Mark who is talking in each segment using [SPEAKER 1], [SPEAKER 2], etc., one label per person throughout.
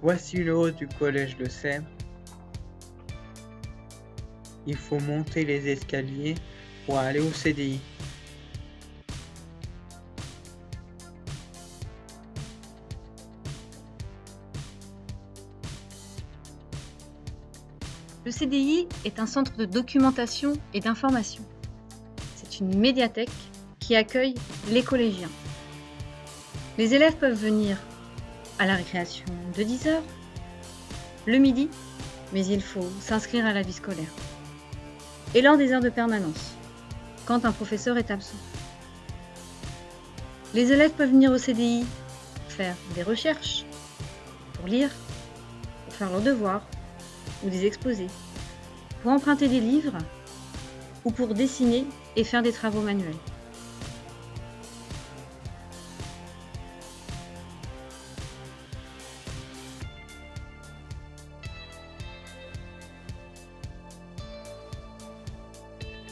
[SPEAKER 1] Voici le haut du collège le sait. Il faut monter les escaliers pour aller au CDI.
[SPEAKER 2] Le CDI est un centre de documentation et d'information. C'est une médiathèque qui accueille les collégiens. Les élèves peuvent venir à la récréation de 10h, le midi, mais il faut s'inscrire à la vie scolaire. Et lors des heures de permanence, quand un professeur est absent. Les élèves peuvent venir au CDI faire des recherches, pour lire, pour faire leurs devoirs ou des exposés, pour emprunter des livres ou pour dessiner et faire des travaux manuels.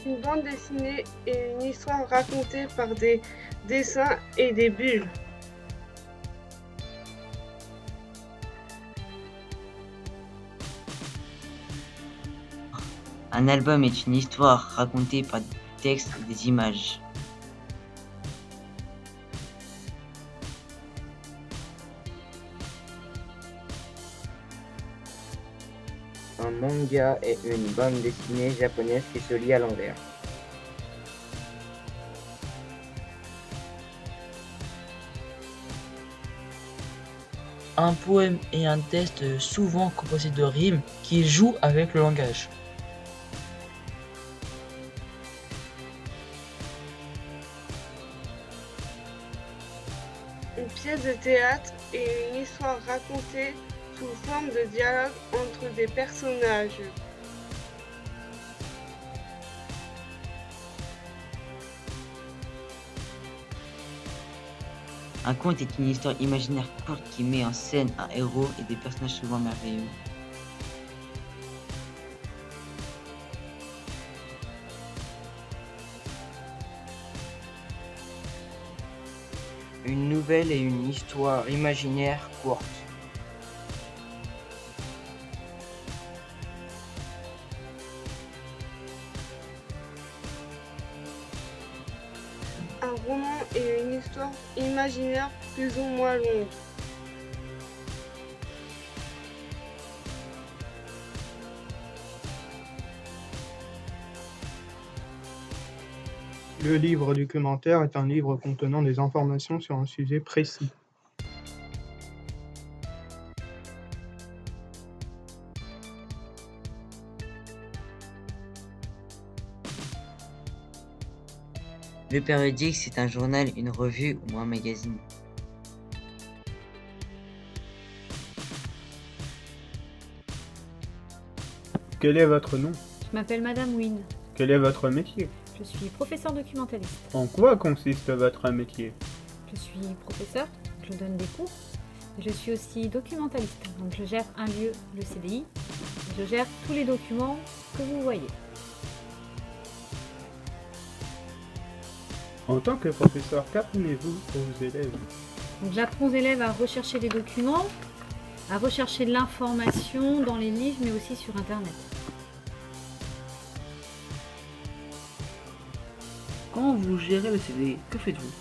[SPEAKER 3] Une bande dessinée est une histoire racontée par des dessins et des bulles.
[SPEAKER 4] Un album est une histoire racontée par des textes et des images.
[SPEAKER 5] Un manga est une bande dessinée japonaise qui se lit à l'envers.
[SPEAKER 6] Un poème est un texte souvent composé de rimes qui jouent avec le langage.
[SPEAKER 3] Une pièce de théâtre est une histoire racontée sous forme de dialogue entre des personnages.
[SPEAKER 4] Un conte est une histoire imaginaire courte qui met en scène un héros et des personnages souvent merveilleux.
[SPEAKER 5] Une nouvelle est une histoire imaginaire courte.
[SPEAKER 3] Un roman est une histoire imaginaire plus ou moins longue.
[SPEAKER 7] Le livre documentaire est un livre contenant des informations sur un sujet précis.
[SPEAKER 4] Le périodique, c'est un journal, une revue ou un magazine.
[SPEAKER 7] Quel est votre nom?
[SPEAKER 2] Je m'appelle Madame Wynne.
[SPEAKER 7] Quel est votre métier?
[SPEAKER 2] Je suis professeure documentaliste.
[SPEAKER 7] En quoi consiste votre métier?
[SPEAKER 2] Je suis professeure, je donne des cours. Je suis aussi documentaliste, donc je gère un lieu, le CDI. Je gère tous les documents que vous voyez.
[SPEAKER 7] En tant que professeur, qu'apprenez-vous aux élèves?
[SPEAKER 2] Donc j'apprends aux élèves à rechercher des documents, à rechercher de l'information dans les livres, mais aussi sur Internet.
[SPEAKER 6] Quand vous gérez le CD, que faites-vous?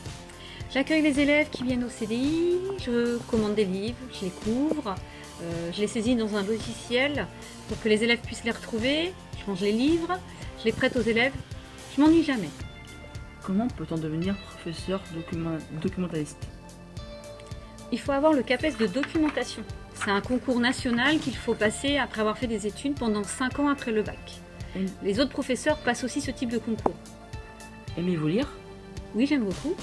[SPEAKER 2] J'accueille les élèves qui viennent au CDI, je commande des livres, je les couvre, je les saisis dans un logiciel pour que les élèves puissent les retrouver, je range les livres, je les prête aux élèves, je m'ennuie jamais.
[SPEAKER 6] Comment peut-on devenir professeur documentaliste?
[SPEAKER 2] Il faut avoir le CAPES de documentation. C'est un concours national qu'il faut passer après avoir fait des études pendant 5 ans après le bac. Les autres professeurs passent aussi ce type de concours.
[SPEAKER 6] Aimez-vous lire?
[SPEAKER 2] Oui, j'aime beaucoup.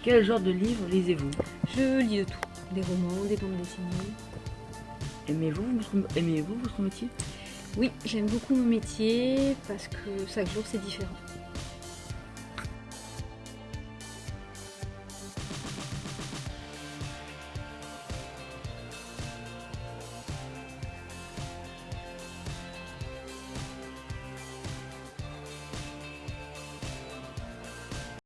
[SPEAKER 6] Quel genre de livre lisez-vous?
[SPEAKER 2] Je lis de tout. Des romans, des bandes dessinées.
[SPEAKER 6] Aimez-vous votre métier?
[SPEAKER 2] Oui, j'aime beaucoup mon métier parce que chaque jour c'est différent.